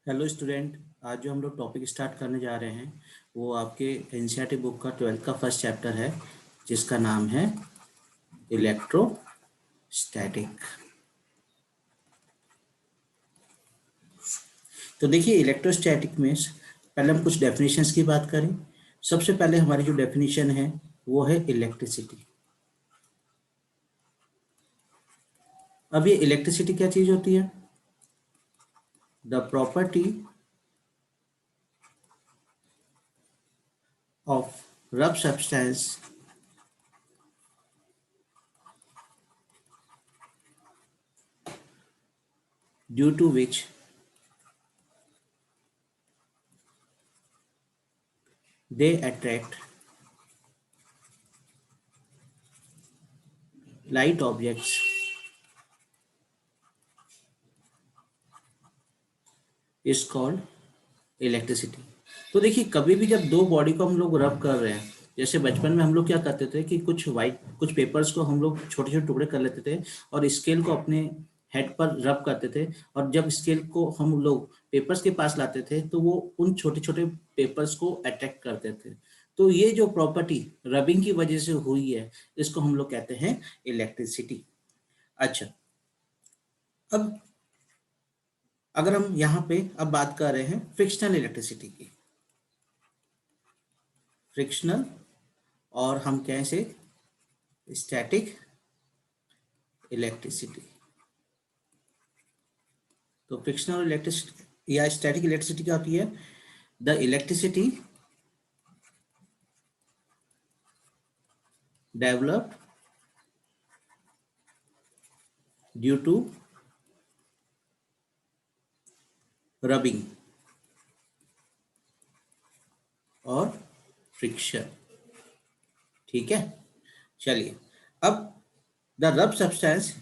Hello student. आज जो हम लोग टॉपिक स्टार्ट करने जा रहे हैं वो आपके एनसीईआरटी बुक का 12th का फर्स्ट चैप्टर है, जिसका नाम है इलेक्ट्रोस्टैटिक। तो देखिए, इलेक्ट्रोस्टैटिक में पहले हम कुछ डेफिनेशंस की बात करें। सबसे पहले हमारी जो डेफिनेशन है वो है इलेक्ट्रिसिटी। अब ये इलेक्ट्रिसिटी क्या चीज़ होती है? The property of rough substance due to which they attract light objects is called electricity. तो देखिए, कभी भी जब दो बॉडी को हम लोग रब कर रहे हैं, जैसे बचपन में हम लोग क्या करते थे कि कुछ पेपर्स को हम लोग छोटे छोटे टुकड़े कर लेते थे और स्केल को अपने हेड पर रब करते थे, और जब स्केल को हम लोग पेपर्स के पास लाते थे तो वो उन छोटे छोटे पेपर्स को अट्रैक्ट करते थे। तो ये जो प्रॉपर्टी रबिंग की वजह से हुई है, इसको हम लोग कहते हैं इलेक्ट्रिसिटी। अच्छा, अब अगर हम यहाँ पे अब बात कर रहे हैं फ्रिक्शनल इलेक्ट्रिसिटी की, फ्रिक्शनल और हम कैसे स्टैटिक इलेक्ट्रिसिटी। तो फ्रिक्शनल इलेक्ट्रिसिटी या स्टैटिक इलेक्ट्रिसिटी क्या होती है? The electricity developed due to rubbing और फ्रिक्शन। ठीक है, चलिए। अब the rub substance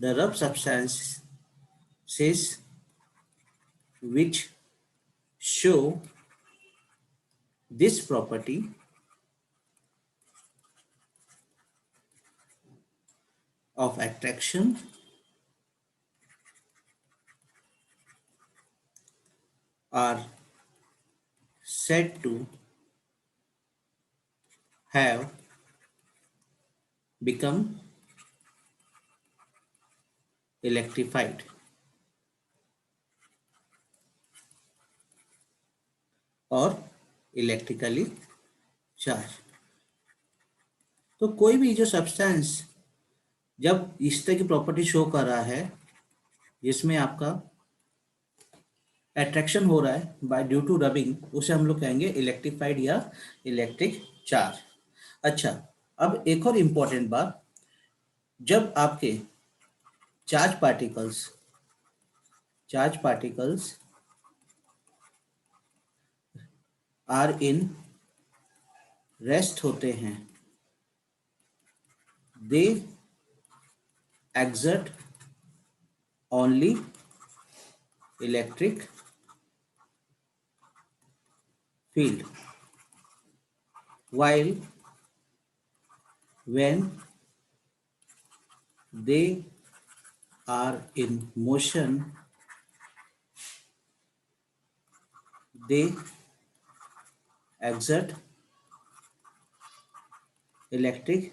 the rub substances which show this property of attraction are said to have become electrified और इलेक्ट्रिकली चार्ज। तो कोई भी जो सब्सटेंस जब इस तरह की प्रॉपर्टी शो कर रहा है जिसमें आपका अट्रैक्शन हो रहा है बाय ड्यू टू रबिंग, उसे हम लोग कहेंगे इलेक्ट्रिफाइड या इलेक्ट्रिक चार्ज। अच्छा, अब एक और इम्पॉर्टेंट बात, जब आपके charge particles are in rest होते हैं, they exert only electric field, while when they are in motion they exert electric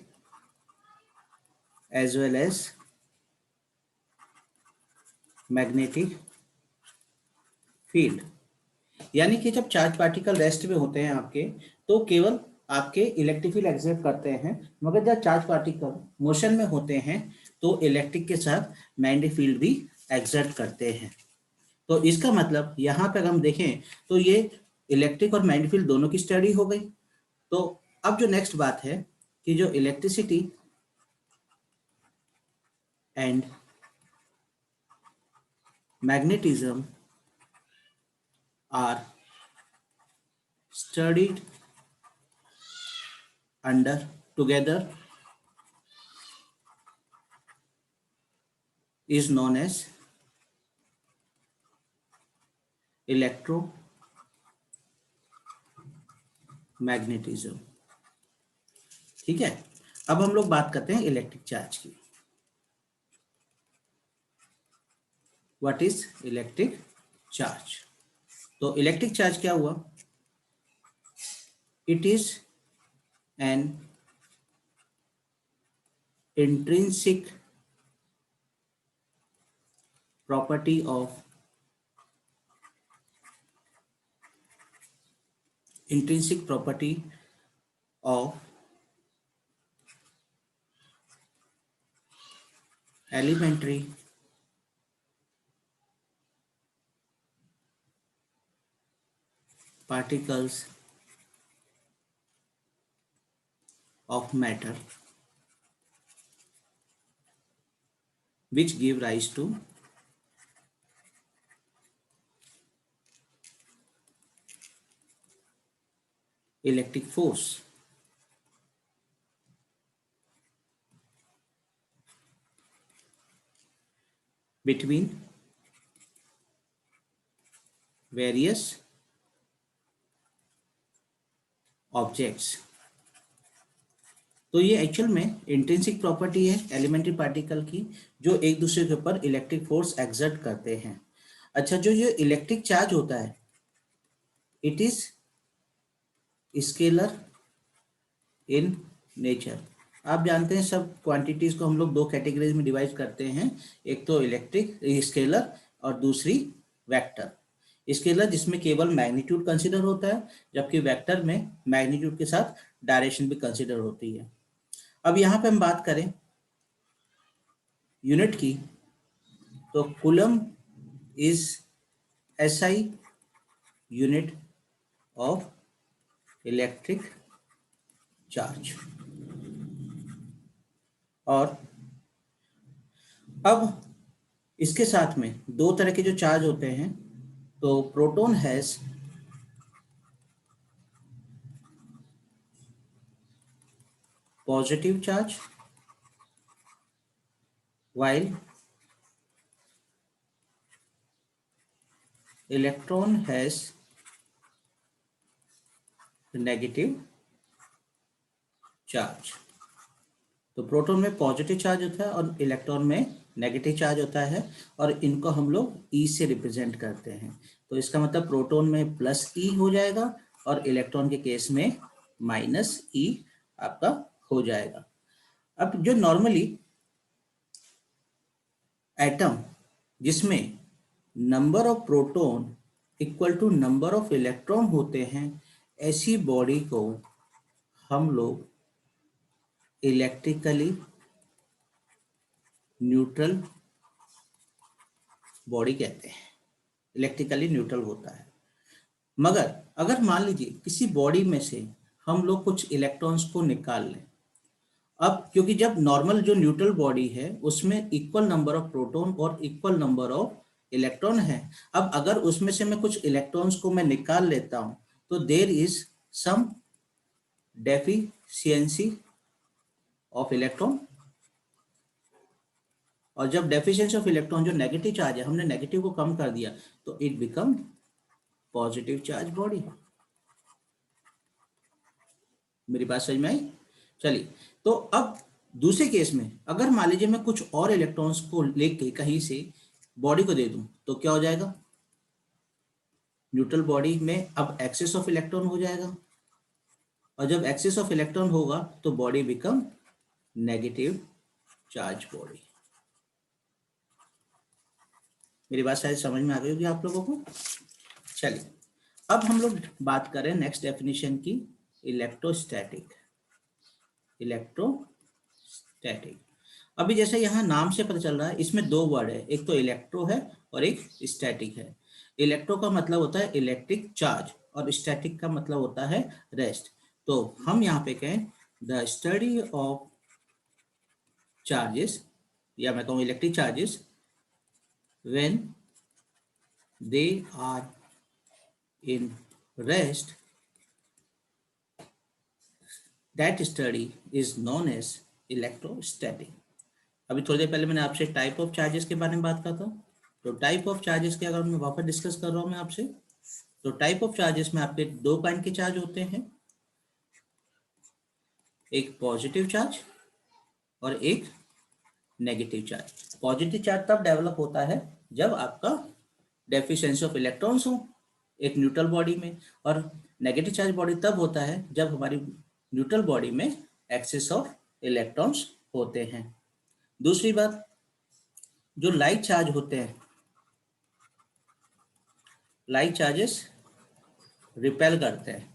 as well as magnetic field. यानी कि जब चार्ज पार्टिकल रेस्ट में होते हैं आपके, तो केवल आपके इलेक्ट्रिक फील्ड एग्जर्ट करते हैं, मगर जब चार्ज पार्टिकल मोशन में होते हैं तो इलेक्ट्रिक के साथ मैग्नेटिक फील्ड भी एग्जर्ट करते हैं। तो इसका मतलब यहाँ पे अगर हम देखें तो ये इलेक्ट्रिक और मैग्नेटिक फील्ड दोनों की स्टडी हो गई। तो अब जो नेक्स्ट बात है कि जो electricity and magnetism are studied under together is known as electromagnetism। ठीक है, अब हम लोग बात करते हैं इलेक्ट्रिक चार्ज की। What is electric charge. तो इलेक्ट्रिक चार्ज क्या हुआ, it is an intrinsic property of intrinsic property of elementary particles of matter which give rise to electric force। between various objects। तो ये एक्चुअल में intrinsic property है elementary particle की, जो एक दूसरे के ऊपर इलेक्ट्रिक फोर्स एक्सर्ट करते हैं। अच्छा, जो ये इलेक्ट्रिक चार्ज होता है, it is scalar in nature. आप जानते हैं सब क्वांटिटीज को हम लोग दो कैटेगरीज में डिवाइड करते हैं, एक तो इलेक्ट्रिक स्केलर और दूसरी वेक्टर। स्केलर जिसमें केवल मैग्नीट्यूड कंसीडर होता है, जबकि वेक्टर में मैग्नीट्यूड के साथ डायरेक्शन भी कंसीडर होती है। अब यहाँ पे हम बात करें यूनिट की, तो coulomb is SI unit of electric charge. और अब इसके साथ में दो तरह के जो चार्ज होते हैं, तो proton has positive charge while electron has negative charge. तो प्रोटॉन में पॉजिटिव चार्ज होता है और इलेक्ट्रॉन में नेगेटिव चार्ज होता है, और इनको हम लोग ई से रिप्रेजेंट करते हैं। तो इसका मतलब प्रोटॉन में प्लस ई हो जाएगा और इलेक्ट्रॉन के केस में माइनस ई आपका हो जाएगा। अब जो नॉर्मली एटम जिसमें number of proton equal to number of electron होते हैं, ऐसी बॉडी को हम लोग इलेक्ट्रिकली न्यूट्रल बॉडी कहते हैं। इलेक्ट्रिकली न्यूट्रल होता है। मगर अगर मान लीजिए किसी बॉडी में से हम लोग कुछ इलेक्ट्रॉन्स को निकाल लें, अब क्योंकि जब नॉर्मल जो न्यूट्रल बॉडी है उसमें इक्वल नंबर ऑफ प्रोटॉन और इक्वल नंबर ऑफ इलेक्ट्रॉन है, अब अगर उसमें से मैं कुछ इलेक्ट्रॉन्स को मैं निकाल लेता हूं, तो there is some deficiency of electron. और जब डेफिशिएंसी ऑफ इलेक्ट्रॉन, जो नेगेटिव चार्ज है, हमने नेगेटिव को कम कर दिया, तो it become positive charge body. मेरी बात समझ में आई? चलिए, तो अब दूसरे केस में अगर मान लीजिए मैं कुछ और इलेक्ट्रॉन्स को लेके कहीं से बॉडी को दे दूं, तो क्या हो जाएगा, न्यूट्रल बॉडी में अब एक्सेस ऑफ इलेक्ट्रॉन हो जाएगा, और जब एक्सेस ऑफ इलेक्ट्रॉन होगा तो body become negative charge body. मेरी बात शायद समझ में आ गई होगी आप लोगों को। चलिए, अब हम लोग बात करें नेक्स्ट डेफिनेशन की, इलेक्ट्रोस्टैटिक। इलेक्ट्रोस्टैटिक, अभी जैसे यहाँ नाम से पता चल रहा है, इसमें दो वर्ड है, एक तो इलेक्ट्रो है और एक स्टैटिक है। इलेक्ट्रो का मतलब होता है इलेक्ट्रिक चार्ज और स्टैटिक का मतलब होता है रेस्ट। तो हम यहाँ पे कहें द स्टडी ऑफ चार्जेस, या मैं कहूँ electric charges, when they are in rest, that study is known as electrostatic. अभी थोड़ी देर पहले मैंने आपसे टाइप ऑफ चार्जेस के बारे में बात करा था, तो टाइप ऑफ चार्जेस के अगर मैं वापस डिस्कस कर रहा हूँ मैं आपसे, तो टाइप ऑफ चार्जेस में आपके दो काइंड के चार्ज होते हैं, एक पॉजिटिव चार्ज और एक नेगेटिव चार्ज। पॉजिटिव चार्ज तब डेवलप होता है जब आपका डेफिशिएंसी ऑफ इलेक्ट्रॉन्स हो एक न्यूट्रल बॉडी में, और नेगेटिव चार्ज बॉडी तब होता है जब हमारी न्यूट्रल बॉडी में एक्सेस ऑफ इलेक्ट्रॉन्स होते हैं। दूसरी बात, जो लाइक चार्ज होते हैं, लाइक चार्जेस रिपेल करते हैं,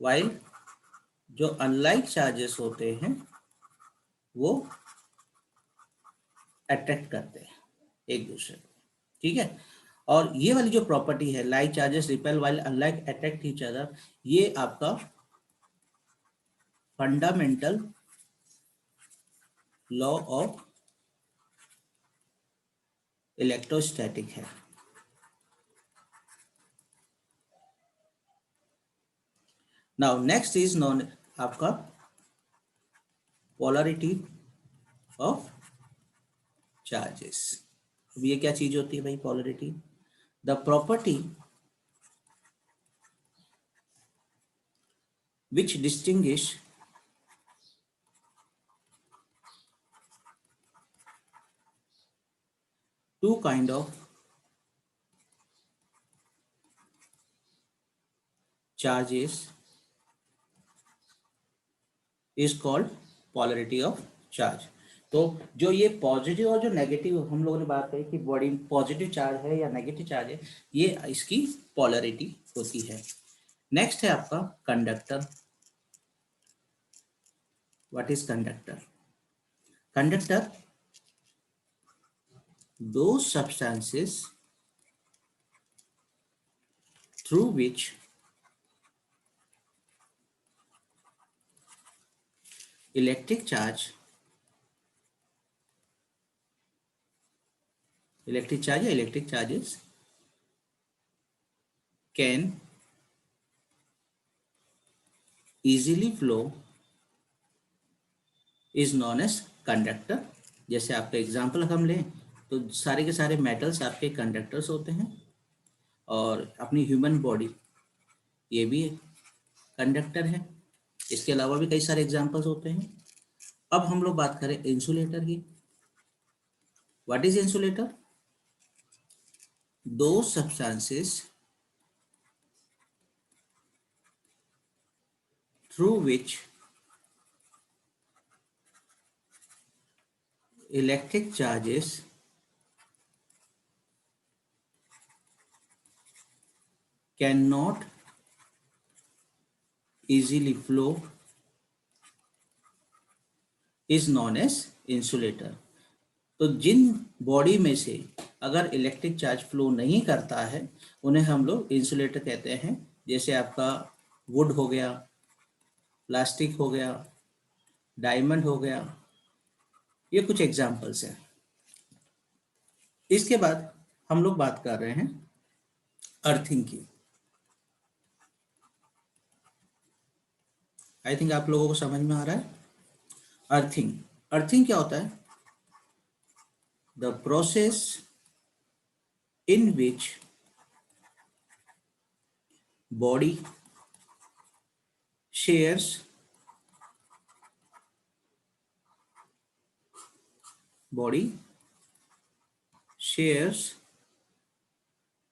वाइल जो अनलाइक चार्जेस होते हैं वो अट्रैक्ट करते हैं एक दूसरे को। ठीक है, और ये वाली जो प्रॉपर्टी है like charges repel while unlike attract each other, ये आपका फंडामेंटल लॉ ऑफ इलेक्ट्रोस्टैटिक है। नाउ नेक्स्ट इज नॉन आपका पोलरिटी ऑफ चार्जेस। अब ये क्या चीज होती है भाई polarity? The property which distinguish two kind of charges is called polarity of charge। तो जो ये पॉजिटिव और जो नेगेटिव हम लोगों ने बात कही कि बॉडी पॉजिटिव चार्ज है या नेगेटिव चार्ज है, ये इसकी पोलरिटी होती है। नेक्स्ट है आपका conductor. What is conductor? Conductor those substances through which electric charges can easily flow is known as conductor। जैसे आपका एग्जांपल हम लें तो सारे के सारे मेटल्स आपके कंडक्टर्स होते हैं, और अपनी ह्यूमन बॉडी ये भी कंडक्टर है। इसके अलावा भी कई सारे एग्जांपल्स होते हैं। अब हम लोग बात करें इंसुलेटर की। What is insulator? दो substances through which electric charges cannot easily flow is known as insulator। तो जिन बॉडी में से अगर इलेक्ट्रिक चार्ज फ्लो नहीं करता है उन्हें हम लोग इंसुलेटर कहते हैं। जैसे आपका वुड हो गया, प्लास्टिक हो गया, डायमंड हो गया, ये कुछ एग्जांपल्स हैं। इसके बाद हम लोग बात कर रहे हैं अर्थिंग की। आई थिंक आप लोगों को समझ में आ रहा है। अर्थिंग, अर्थिंग क्या होता है? The process in which body shares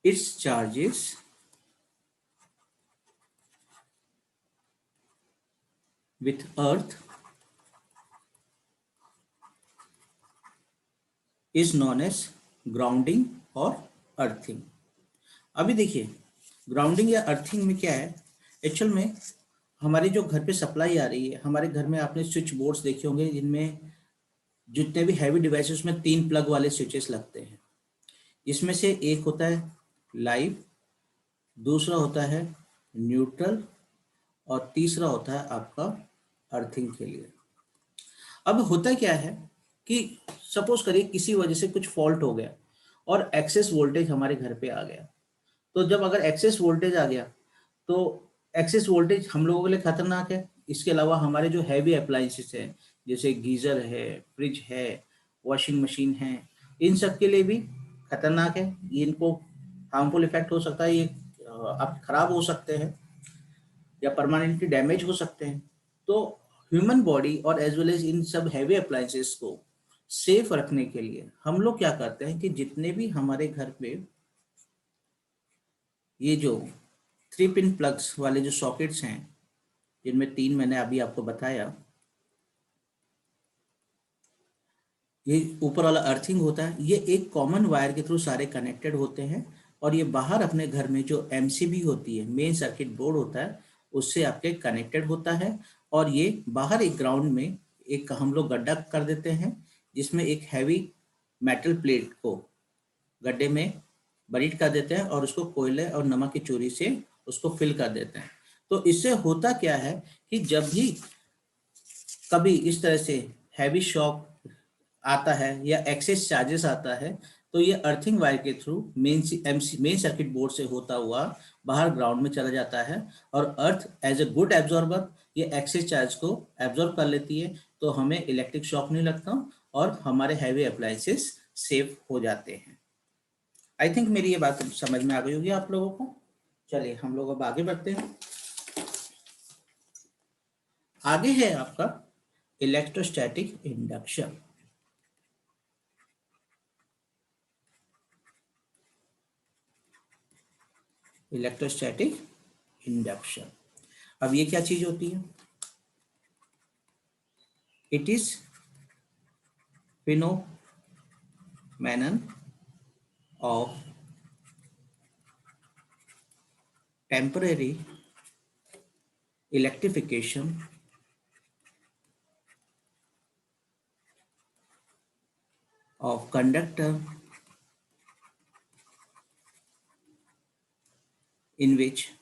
its charges with earth is known as grounding और अर्थिंग। अभी देखिए ग्राउंडिंग या अर्थिंग में क्या है, एक्चुअल में हमारे जो घर पे सप्लाई आ रही है, हमारे घर में आपने स्विच बोर्ड्स देखे होंगे जिनमें जितने भी हैवी डिवाइसेस उसमें 3 प्लग वाले स्विचेस लगते हैं। इसमें से एक होता है लाइव, दूसरा होता है न्यूट्रल, और तीसरा होता है आपका अर्थिंग के लिए। अब होता क्या है कि सपोज करिए किसी वजह से कुछ फॉल्ट हो गया और एक्सेस वोल्टेज हमारे घर पे आ गया। तो जब अगर एक्सेस वोल्टेज आ गया तो एक्सेस वोल्टेज हम लोगों के लिए खतरनाक है। इसके अलावा हमारे जो हैवी अप्लायंसेस हैं जैसे गीजर है, फ्रिज है, वॉशिंग मशीन है, इन सब के लिए भी खतरनाक है। ये इनको हार्मफुल इफेक्ट हो सकता है, ये आप खराब हो सकते हैं या परमानेंटली डैमेज हो सकते हैं। तो ह्यूमन बॉडी और एज वेल एज इन सब हैवी अप्लायंसेस को सेफ रखने के लिए हम लोग क्या करते हैं कि जितने भी हमारे घर पे ये जो 3 पिन प्लग्स वाले जो सॉकेट्स हैं, जिनमें 3 मैंने अभी आपको बताया, ये ऊपर वाला अर्थिंग होता है, ये एक कॉमन वायर के थ्रू सारे कनेक्टेड होते हैं। और ये बाहर अपने घर में जो एमसीबी होती है, मेन सर्किट बोर्ड होता है, उससे आपके कनेक्टेड होता है। और ये बाहर एक ग्राउंड में एक हम लोग गड्ढा कर देते हैं, जिसमें एक हैवी मेटल प्लेट को गड्ढे में बरीड कर देते हैं और उसको कोयले और नमक की चूरी से उसको फिल कर देते हैं। तो इससे होता क्या है कि जब भी कभी इस तरह से हैवी शॉक आता है या एक्सेस चार्जेस आता है, तो ये अर्थिंग वायर के थ्रू मेन सर्किट बोर्ड से होता हुआ बाहर ग्राउंड में चला जाता है। और earth as a good absorber ये एक्सेस चार्ज को एब्जॉर्ब कर लेती है, तो हमें इलेक्ट्रिक शॉक नहीं लगता और हमारे हैवी अप्लायंसेस सेफ हो जाते हैं। आई थिंक मेरी ये बात समझ में आ गई होगी आप लोगों को। चलिए हम लोग अब आगे बढ़ते हैं। आगे है आपका इलेक्ट्रोस्टैटिक इंडक्शन। इलेक्ट्रोस्टैटिक इंडक्शन, अब ये क्या चीज होती है? It is phenomenon of temporary electrification of conductor in which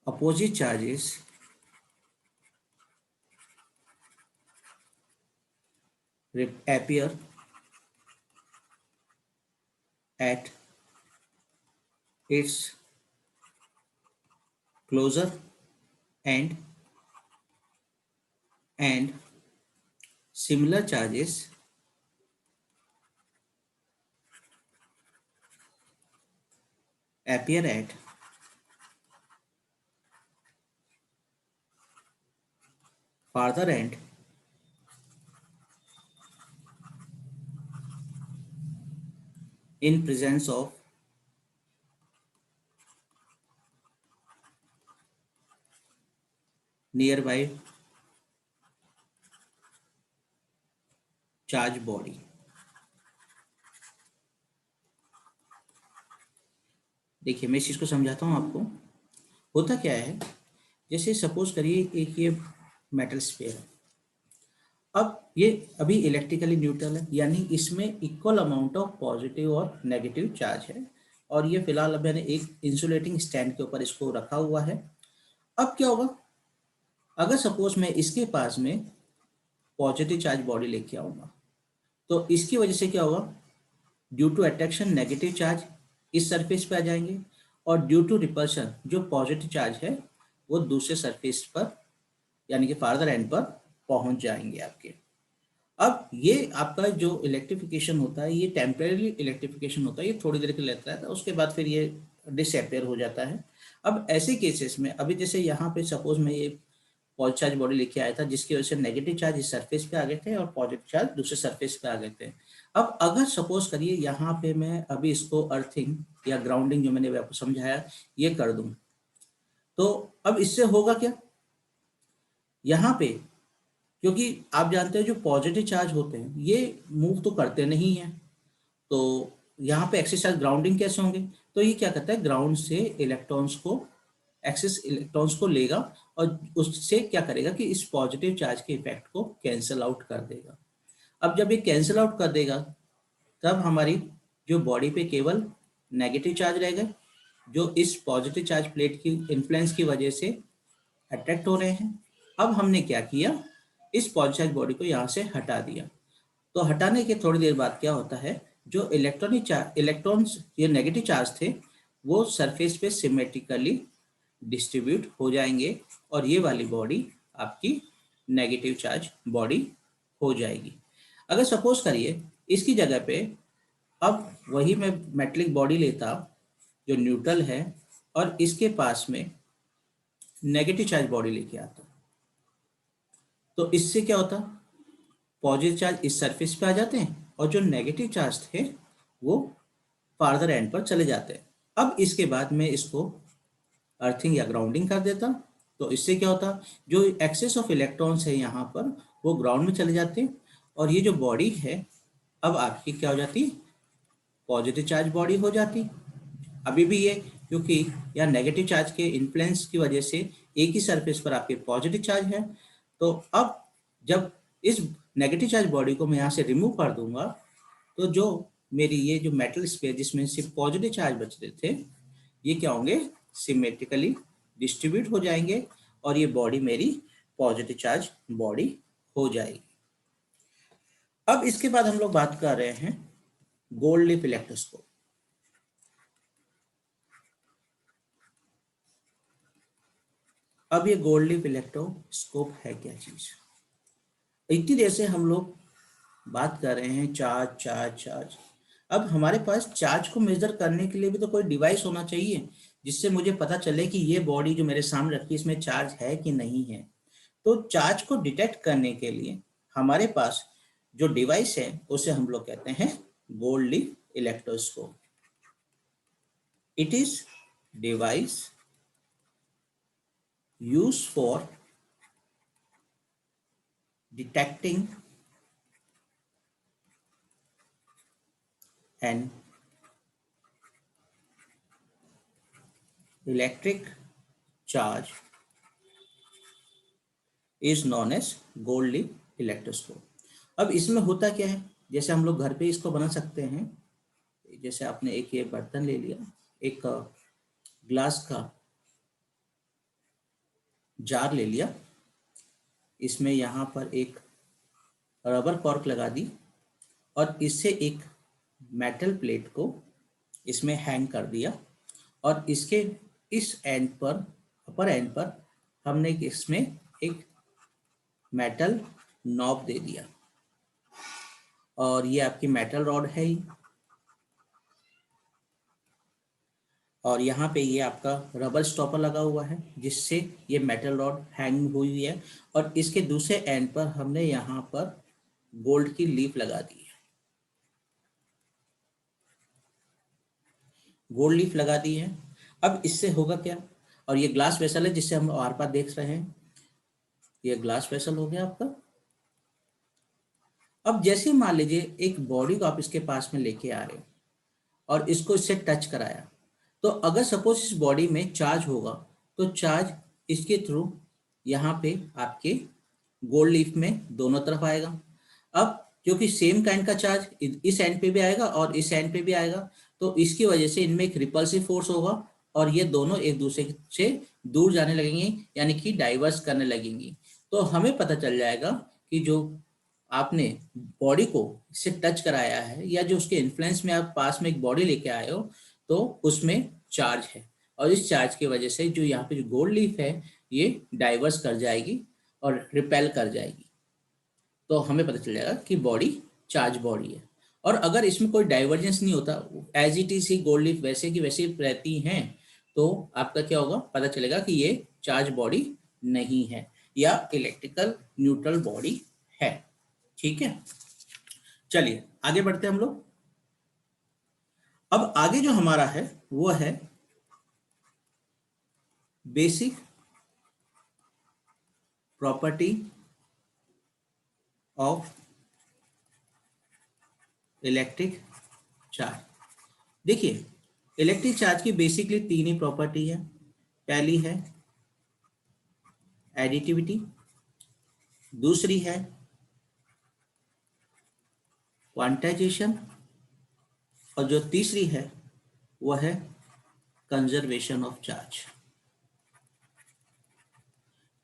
opposite charges appear at its closer end and similar charges appear at farther end in presence of nearby charge body। देखिए मैं इस चीज को समझाता हूँ आपको। होता क्या है, जैसे सपोज करिए एक ये मेटल स्फीयर है। अब ये अभी इलेक्ट्रिकली न्यूट्रल है, यानी इसमें इक्वल अमाउंट ऑफ पॉजिटिव और नेगेटिव चार्ज है। और ये फिलहाल अब मैंने एक इंसुलेटिंग स्टैंड के ऊपर इसको रखा हुआ है। अब क्या होगा, अगर सपोज मैं इसके पास में पॉजिटिव चार्ज बॉडी लेके आऊंगा, तो इसकी वजह से क्या होगा, due to attraction negative charge इस सरफेस पे आ जाएंगे, और ड्यू टू रिपल्शन जो पॉजिटिव चार्ज है वो दूसरे सरफेस पर यानी कि फार्दर एंड पर पहुंच जाएंगे आपके। अब ये आपका जो इलेक्ट्रिफिकेशन होता है, ये टेम्परेरी इलेक्ट्रिफिकेशन होता है, ये थोड़ी देर के लिए रहता है, तो उसके बाद फिर ये डिसअपेयर हो जाता है। अब ऐसे केसेस में अभी जैसे यहाँ पे सपोज मैं ये पॉजिटिव चार्ज बॉडी लेके आया था, जिसकी वजह से नेगेटिव चार्ज इस सरफेस पे आ गए थे और पॉजिटिव चार्ज दूसरे सरफेस पे आ गए थे। अब अगर सपोज करिए यहाँ पे मैं अभी इसको अर्थिंग या ग्राउंडिंग जो मैंने आपको समझाया ये कर दूं, तो अब इससे होगा क्या, यहाँ पे क्योंकि आप जानते हैं जो पॉजिटिव चार्ज होते हैं ये मूव तो करते नहीं है, तो यहाँ पे एक्सिस चार्ज ग्राउंडिंग कैसे होंगे, तो ये क्या करता है ग्राउंड से इलेक्ट्रॉन्स को एक्सिस इलेक्ट्रॉन्स को लेगा और उससे क्या करेगा कि इस पॉजिटिव चार्ज के इफेक्ट को कैंसिल आउट कर देगा। अब जब ये कैंसिल आउट कर देगा, तब हमारी जो बॉडी पे केवल नेगेटिव चार्ज रहेगा, जो इस पॉजिटिव चार्ज प्लेट की इन्फ्लुएंस की वजह से अट्रैक्ट हो रहे हैं। अब हमने क्या किया, इस पॉजिटिव चार्ज बॉडी को यहाँ से हटा दिया, तो हटाने के थोड़ी देर बाद क्या होता है, जो इलेक्ट्रॉन्स ये नेगेटिव चार्ज थे वो सरफेस पे सिमेट्रिकली डिस्ट्रीब्यूट हो जाएंगे और ये वाली बॉडी आपकी नेगेटिव चार्ज बॉडी हो जाएगी। अगर सपोज करिए इसकी जगह पे अब वही मैं मेटलिक बॉडी लेता जो न्यूट्रल है और इसके पास में नेगेटिव चार्ज बॉडी लेके आता, तो इससे क्या होता, पॉजिटिव चार्ज इस सरफेस पे आ जाते हैं और जो नेगेटिव चार्ज थे वो फार्दर एंड पर चले जाते हैं। अब इसके बाद मैं इसको अर्थिंग या ग्राउंडिंग कर देता, तो इससे क्या होता, जो एक्सेस ऑफ इलेक्ट्रॉन्स है यहाँ पर वो ग्राउंड में चले जाते हैं और ये जो बॉडी है अब आपकी क्या हो जाती, पॉजिटिव चार्ज बॉडी हो जाती। अभी भी ये, क्योंकि यहाँ नेगेटिव चार्ज के इन्फ्लुएंस की वजह से एक ही सरफेस पर आपके पॉजिटिव चार्ज है। तो अब जब इस नेगेटिव चार्ज बॉडी को मैं यहाँ से रिमूव कर दूंगा तो जो मेरी ये जो मेटल स्पेयर जिसमें सिर्फ पॉजिटिव चार्ज बच रहे थे ये क्या होंगे, सिमेट्रिकली डिस्ट्रीब्यूट हो जाएंगे और ये बॉडी मेरी पॉजिटिव चार्ज बॉडी हो जाएगी। अब इसके बाद हम लोग बात कर रहे हैं गोल्ड लीफ इलेक्ट्रोस्कोप। अब ये गोल्ड लीफ इलेक्ट्रोस्कोप है क्या चीज। इतनी देर से हम लोग बात कर रहे हैं चार्ज चार्ज चार्ज। अब हमारे पास चार्ज को मेजर करने के लिए भी तो कोई डिवाइस होना चाहिए जिससे मुझे पता चले कि ये बॉडी जो मेरे सामने रखी है इसमें चार्ज है कि नहीं है। तो चार्ज को डिटेक्ट करने के लिए हमारे पास जो डिवाइस है उसे हम लोग कहते हैं gold leaf electroscope. It is device used for detecting an electric charge is known as gold leaf electroscope। अब इसमें होता क्या है, जैसे हम लोग घर पे इसको बना सकते हैं। जैसे आपने एक ये बर्तन ले लिया, एक ग्लास का जार ले लिया, इसमें यहाँ पर एक रबर कॉर्क लगा दी और इससे एक मेटल प्लेट को इसमें हैंग कर दिया और इसके इस एंड पर, अपर एंड पर हमने इसमें एक मेटल नॉब दे दिया और ये आपकी मेटल रॉड है ही। और यहाँ पे ये आपका रबर स्टॉपर लगा हुआ है जिससे ये मेटल रॉड हैंग हुई है और इसके दूसरे एंड पर हमने यहाँ पर गोल्ड की लीफ लगा दी है। गोल्ड लीफ लगा दी है। अब इससे होगा क्या, और ये ग्लास वेसल है जिससे हम आर पार देख रहे हैं, ये ग्लास वेसल हो गया आपका। अब जैसे मान लीजिए एक बॉडी को आप इसके पास में लेके आ रहे हो और इसको इससे टच कराया, तो अगर सपोज इस बॉडी में चार्ज होगा तो चार्ज इसके थ्रू यहाँ पे आपके गोल्ड लीफ में दोनों तरफ आएगा। अब क्योंकि सेम काइंड का चार्ज इस एंड पे भी आएगा और इस एंड पे भी आएगा तो इसकी वजह से इनमें एक रिपल्सिव फोर्स होगा और ये दोनों एक दूसरे से दूर जाने लगेंगे यानी कि डाइवर्स करने लगेंगी। तो हमें पता चल जाएगा कि जो आपने बॉडी को इससे टच कराया है या जो उसके इन्फ्लुएंस में आप पास में एक बॉडी लेके आए हो तो उसमें चार्ज है और इस चार्ज की वजह से जो यहाँ पे जो गोल्ड लीफ है ये डाइवर्स कर जाएगी और रिपेल कर जाएगी। तो हमें पता चल जाएगा कि बॉडी चार्ज बॉडी है। और अगर इसमें कोई डाइवर्जेंस नहीं होता, एज इट इज ही गोल्ड लीफ वैसे की वैसे रहती हैं, तो आपका क्या होगा, पता चलेगा कि ये चार्ज बॉडी नहीं है या इलेक्ट्रिकल न्यूट्रल बॉडी है। ठीक है, चलिए आगे बढ़ते हैं हम लोग। अब आगे जो हमारा है वो है basic property of electric charge. देखिए इलेक्ट्रिक चार्ज की बेसिकली तीन ही प्रॉपर्टी है। पहली है एडिटिविटी, दूसरी है क्वांटाइजेशन और जो तीसरी है वो है कंजर्वेशन ऑफ चार्ज।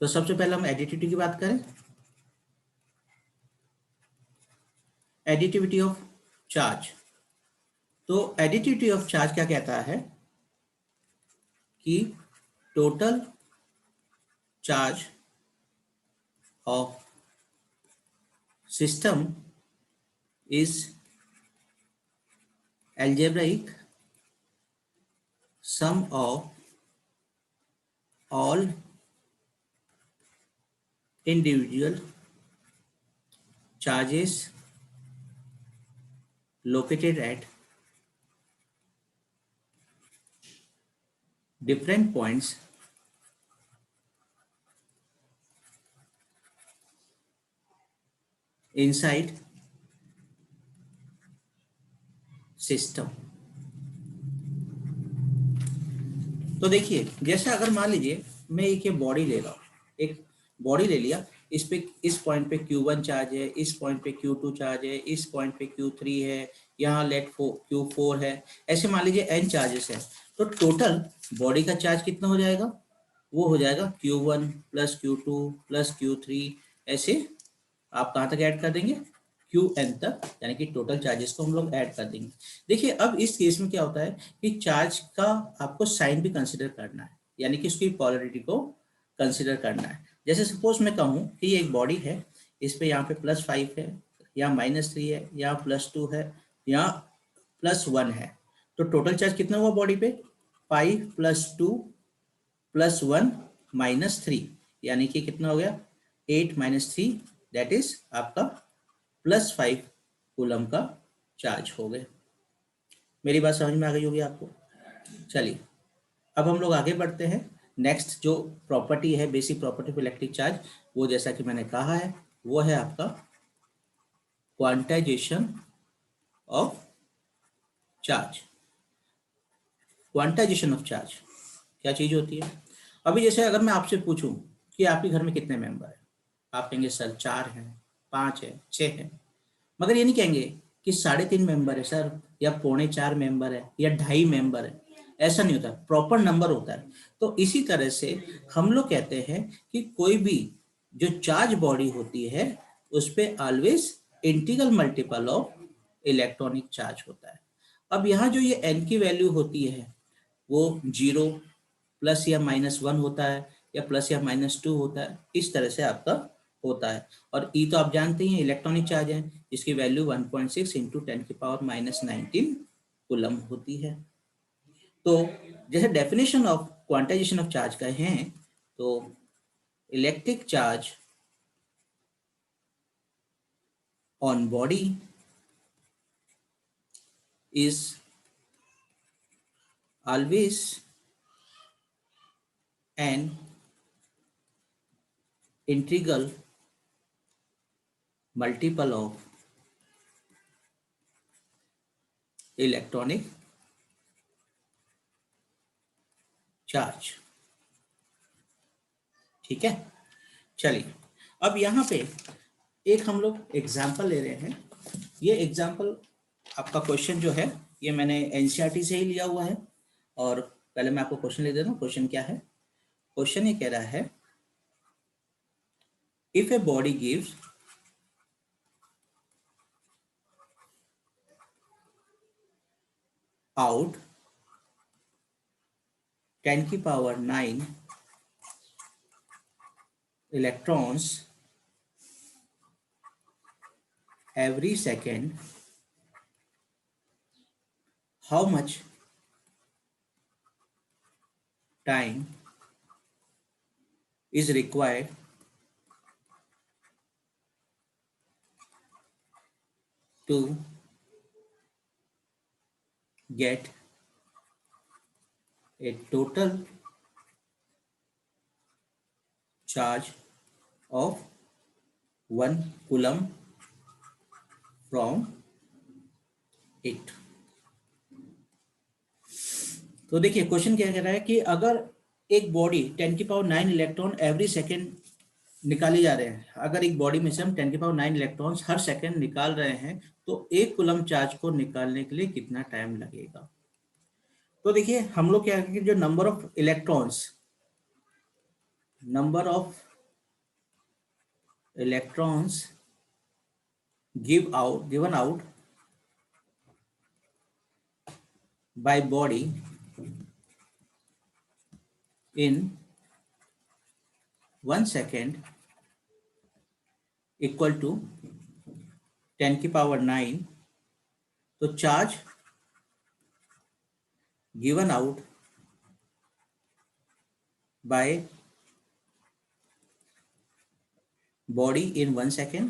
तो सबसे पहले हम एडिटिविटी की बात करें। एडिटिविटी ऑफ चार्ज, तो एडिटिविटी ऑफ चार्ज क्या कहता है कि total charge of system is algebraic sum of all individual charges located at different points inside system। तो देखिए जैसे अगर मान लीजिए मैं एक ये बॉडी ले रहा हूँ, एक बॉडी ले लिया, इस पे इस पॉइंट पे Q1 चार्ज है, इस पॉइंट पे Q2 चार्ज है, इस पॉइंट पे Q3 है, यहाँ लेट Q4 है, ऐसे मान लीजिए n चार्जेस है। तो टोटल बॉडी का चार्ज कितना हो जाएगा? वो हो जाएगा Q1 plus Q2 plus Q3, ऐसे आप कहाँ तक ऐड कर देंगे? Qn तक, यानी कि टोटल चार्जेस को हम लोग ऐड कर देंगे। देखिए अब इस केस में क्या होता है कि चार्ज का आपको साइन भी कंसिडर करना है, यानी कि उसकी पोलैरिटी को कंसिडर करना है। जैसे सपोज मैं कहूँ कि ये एक बॉडी है, इस पे यहाँ पे +5 है, यहाँ -3 है, यहाँ +2 है, यहाँ +1 है, तो टोटल चार्ज कितना हुआ बॉडी पे? 5 + 2 + 1 -3, यानी कि कितना हो गया? 8 - 3, दैट इज आपका +5 कूलम का चार्ज हो गए। मेरी बात समझ में आ गई होगी आपको? चलिए अब हम लोग आगे बढ़ते हैं। नेक्स्ट जो प्रॉपर्टी है, basic property of electric charge, वो जैसा कि मैंने कहा है वो है आपका quantization of charge. Quantization of charge क्या चीज होती है? अभी जैसे अगर मैं आपसे पूछूं कि आपके घर में कितने मेंबर हैं, आप कहेंगे सर 4 हैं, 5 है, 6 हैं, मगर ये नहीं कहेंगे कि 3.5 मेंबर है सर, या 3.25 मेंबर है, या 2.5 मेंबर है। ऐसा नहीं होता, प्रॉपर नंबर होता है। तो इसी तरह से हम लोग कहते हैं कि कोई भी जो चार्ज बॉडी होती है उस पर always integral multiple of electronic charge होता है। अब यहाँ जो ये n की वैल्यू होती है वो 0 प्लस या -1 होता है, या प्लस या -2 होता है, इस तरह से आपका होता है। और E तो आप जानते ही हैं इलेक्ट्रॉनिक चार्ज है, जिसकी वैल्यू 1.6 × 10⁻⁻19 कूलम होती है। तो जैसे definition of quantization of charge का है, तो electric charge on body is always an integral multiple of electronic charge. ठीक है, चलिए अब यहाँ पे एक हम लोग एग्जाम्पल ले रहे हैं। ये एग्जाम्पल आपका क्वेश्चन जो है ये मैंने एनसीईआरटी से ही लिया हुआ है। और पहले मैं आपको क्वेश्चन ले देता हूँ। क्वेश्चन क्या है? क्वेश्चन ये कह रहा है, if a body gives out 10⁹ electrons every second, how much time is required to get a total charge of 1 coulomb from it। तो देखिए क्वेश्चन क्या कह रहा है कि अगर एक बॉडी 10⁹ इलेक्ट्रॉन एवरी सेकेंड निकाले जा रहे हैं, अगर एक बॉडी में से हम 10⁹ इलेक्ट्रॉन्स हर सेकेंड निकाल रहे हैं, तो 1 कूलम चार्ज को निकालने के लिए कितना टाइम लगेगा? तो देखिए हम लोग क्या करेंगे, जो number of electrons given out by body in 1 second equal to 10⁹, तो charge given out by body in 1 second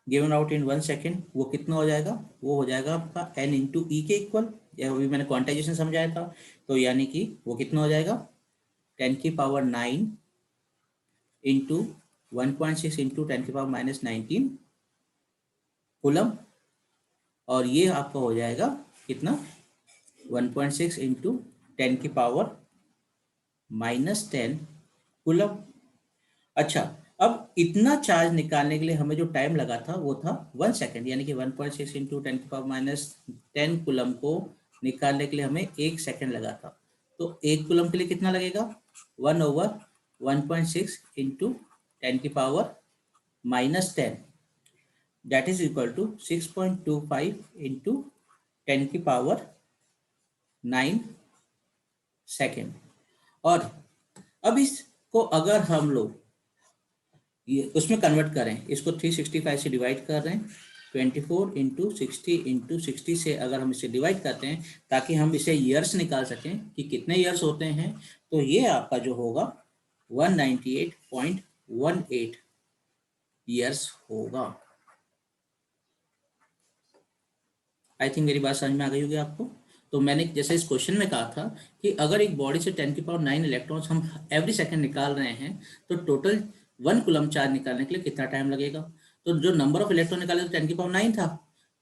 given out in 1 second, वो कितना हो जाएगा, वो हो जाएगा आपका n इंटू ई के इक्वल, अभी मैंने क्वांटाइजेशन समझाया था, तो यानी कि वो कितना हो जाएगा 10⁹ इंटू 1.6 इंटू 10⁻⁻19 कूलम, और ये आपका हो जाएगा कितना 1.6 इंटू 10⁻⁻10 कूलम। अच्छा, अब इतना चार्ज निकालने के लिए हमें जो टाइम लगा था वो था 1 सेकेंड, यानी कि 1.6 इंटू 10⁻⁻10 कूलम को निकालने के लिए हमें 1 सेकेंड लगा था। तो 1 कूलम के लिए कितना लगेगा 1/1.6 into 10⁻⁻10, that is equal to 6.25 into 10⁻9 second. और अब इसको अगर हम लोग ये उसमें कन्वर्ट करें, इसको 365 से डिवाइड कर रहे हैं, 24 इंटू 60 इंटू 60 से अगर हम इसे डिवाइड करते हैं ताकि हम इसे ईयर्स निकाल सकें कि कितने ईयर्स होते हैं, तो ये आपका जो होगा 198.18 ईयर्स होगा। आई थिंक मेरी बात समझ में आ गई होगी आपको। तो मैंने जैसे इस क्वेश्चन में कहा था कि अगर एक बॉडी से 10⁹9 इलेक्ट्रॉन्स हम एवरी सेकंड निकाल रहे हैं तो टोटल 1 कूलम चार्ज निकालने के लिए कितना टाइम लगेगा। तो जो नंबर ऑफ इलेक्ट्रॉन निकाले तो 10⁹9 था,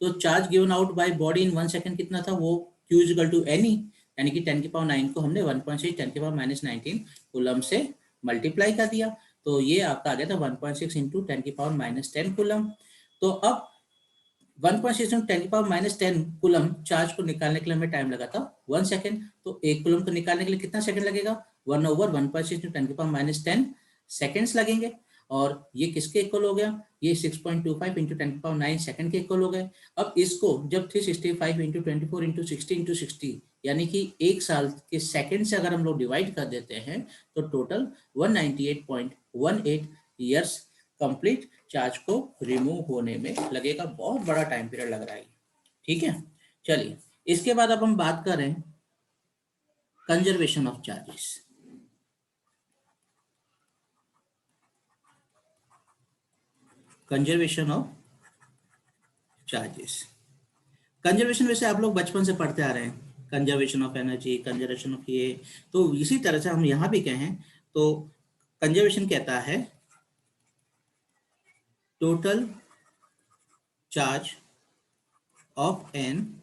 तो charge given out by body in 1 second कितना था, वो Q is equal to N E, यानी कि 10⁹9 को हमने 1.6 10⁻⁻19 कूलम से मल्टीप्लाई कर दिया, तो ये आपका आ गया था 1.6 इंटू 10⁻⁻10 कूलम। तो अब 1.6 10⁻⁻10 कूलम चार्ज को निकालने के लिए हमें टाइम लगा था 1 सेकेंड, तो एक कूलम को निकालने के लिए कितना सेकंड लगेगा 1/1.6 10⁻⁻10 सेकेंड्स लगेंगे। और ये किसके इक्वल हो गया, ये 6.25 इंटू 10⁻9 सेकंड के इक्वल हो गए। अब इसको जब 365 इंटू 24 इंटू 60 इंटू 60 यानी कि एक साल के सेकंड से अगर हम लोग डिवाइड कर देते हैं तो टोटल 198.18 ईयर्स कंप्लीट चार्ज को रिमूव होने में लगेगा। बहुत बड़ा टाइम पीरियड लग रहा है, ठीक है। चलिए इसके बाद अब हम बात करें conservation of charges. Conservation of charges, conservation वैसे आप लोग बचपन से पढ़ते आ रहे हैं, conservation of energy, conservation of ये, तो इसी तरह से हम यहाँ भी कहें तो कंजर्वेशन कहता है total charge of an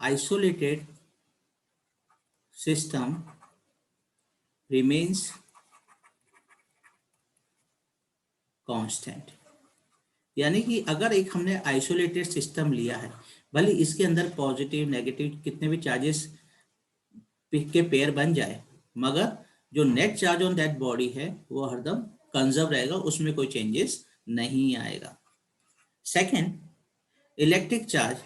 isolated system remains constant। यानी कि अगर एक हमने आइसोलेटेड सिस्टम लिया है, भले इसके अंदर पॉजिटिव नेगेटिव कितने भी चार्जेस के पेयर बन जाए, मगर जो net charge on that body है वो हरदम कंजर्व रहेगा, उसमें कोई चेंजेस नहीं आएगा। Second, electric charge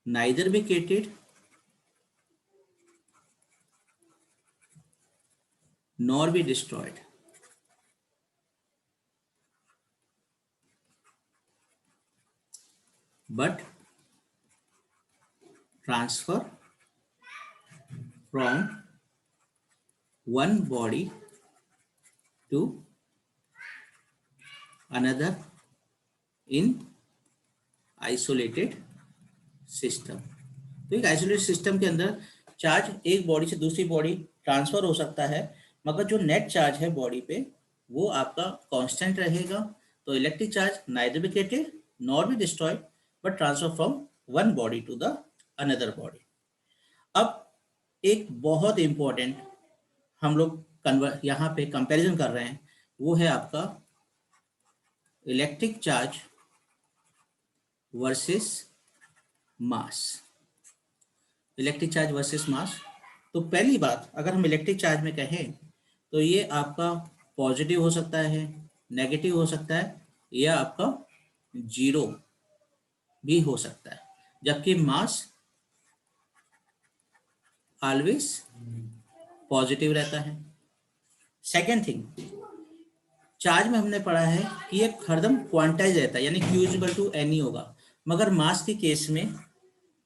neither be created nor be destroyed, but transfer from one body to another in isolated system। तो एक आइसोलेटेड सिस्टम के अंदर चार्ज एक बॉडी से दूसरी बॉडी ट्रांसफर हो सकता है, मगर जो नेट चार्ज है बॉडी पे वो आपका कांस्टेंट रहेगा। तो electric charge neither be created nor be destroyed but transfer from one body to the another body. अब एक बहुत इंपॉर्टेंट हम लोग यहाँ पे कंपैरिजन कर रहे हैं, वो है आपका इलेक्ट्रिक चार्ज वर्सेस मास। इलेक्ट्रिक चार्ज वर्सेस मास, तो पहली बात अगर हम इलेक्ट्रिक चार्ज में कहें तो ये आपका पॉजिटिव हो सकता है, नेगेटिव हो सकता है, या आपका जीरो भी हो सकता है, जबकि मास ऑलवेज पॉजिटिव रहता है। सेकेंड थिंग, चार्ज में हमने पढ़ा है कि ये हरदम क्वांटाइज रहता है, यानी Q इक्वल टू एन ही होगा, मगर मास के केस में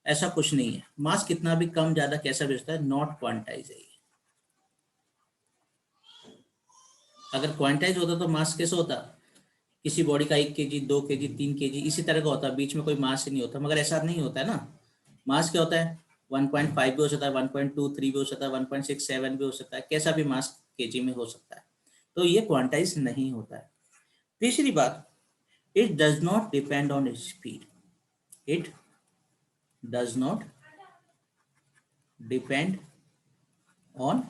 ऐसा कुछ नहीं है। मास कितना भी कम ज्यादा कैसा भी होता है, नॉट क्वांटाइज है। अगर क्वांटाइज होता तो मास कैसे होता, किसी बॉडी का 1 kg 2 kg 3 kg इसी तरह का होता, बीच में कोई मास ही नहीं होता, मगर ऐसा नहीं होता है ना। मास क्या होता है, 1.5 भी हो सकता है, 1.23 भी हो सकता है, 1.67 भी हो सकता है, कैसा भी मास केजी में हो सकता है। तो ये क्वांटाइज नहीं होता है। तीसरी बात, it does not depend on speed, it does not depend on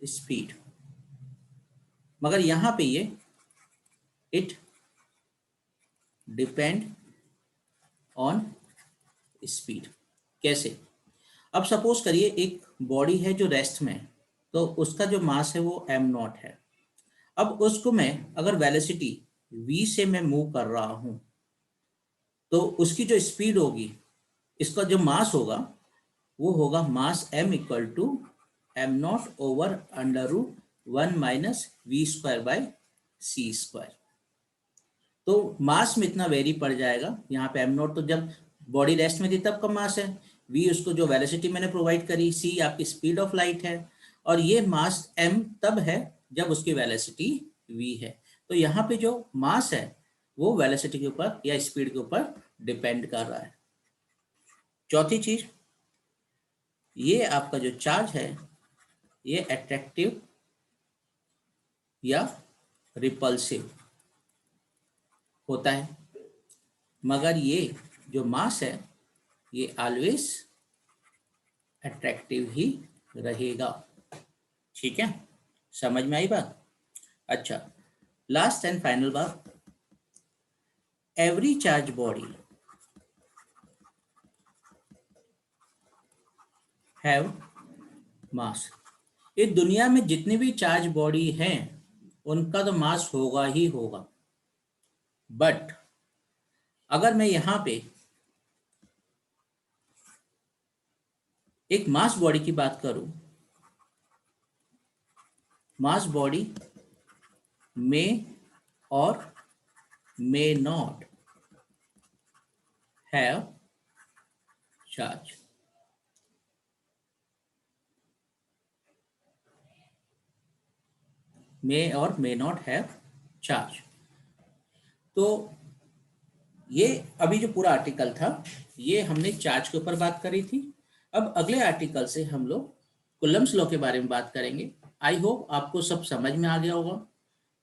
speed, मगर यहां पे ये इट डिपेंड ऑन स्पीड। कैसे, अब सपोज करिए एक बॉडी है जो रेस्ट में है, तो उसका जो मास है वो m0 है। अब उसको मैं अगर वेलोसिटी v से मैं मूव कर रहा हूं, तो उसकी जो स्पीड होगी, इसका जो मास होगा वो होगा मास m equal to m0/√1 - v² / c²। तो मास में इतना वेरी पड़ जाएगा। यहाँ पे m0 तो जब बॉडी रेस्ट में थी तब का मास है, v उसको जो वेलोसिटी मैंने प्रोवाइड करी, c आपकी स्पीड ऑफ लाइट है, और ये मास m तब है जब उसकी वेलोसिटी v है। तो यहाँ पे जो मास है वो वेलोसिटी के ऊपर या स्पीड के ऊपर डिपेंड कर रहा है। चौथी चीज, ये आपका जो चार्ज है ये अट्रैक्टिव या रिपल्सिव होता है, मगर ये जो मास है ये ऑलवेज अट्रैक्टिव ही रहेगा। ठीक है, समझ में आई बात। अच्छा, लास्ट एंड फाइनल बात, एवरी चार्ज बॉडी हैव मास। ये दुनिया में जितनी भी चार्ज बॉडी हैं उनका तो मास होगा ही होगा, बट अगर मैं यहां पे एक मास बॉडी की बात करूं, मास बॉडी में और may not have charge। may और may not have charge। तो ये अभी जो पूरा आर्टिकल था ये हमने चार्ज के ऊपर बात करी थी। अब अगले आर्टिकल से हम लोग कुलम्स लॉ के बारे में बात करेंगे। आई होप आपको सब समझ में आ गया होगा,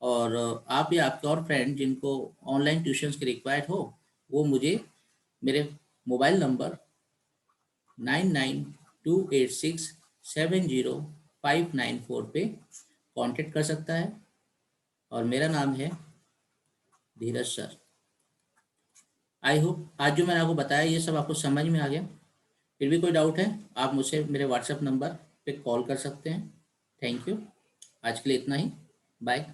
और आप या आपके और फ्रेंड जिनको ऑनलाइन ट्यूशन्स की रिक्वायर्ड हो वो मुझे मेरे मोबाइल नंबर 9928670594 पे कांटेक्ट कर सकता है, और मेरा नाम है धीरज सर। आई होप आज जो मैंने आपको बताया ये सब आपको समझ में आ गया। फिर भी कोई डाउट है आप मुझसे मेरे व्हाट्सएप नंबर पे कॉल कर सकते हैं। थैंक यू, आज के लिए इतना ही, बाय।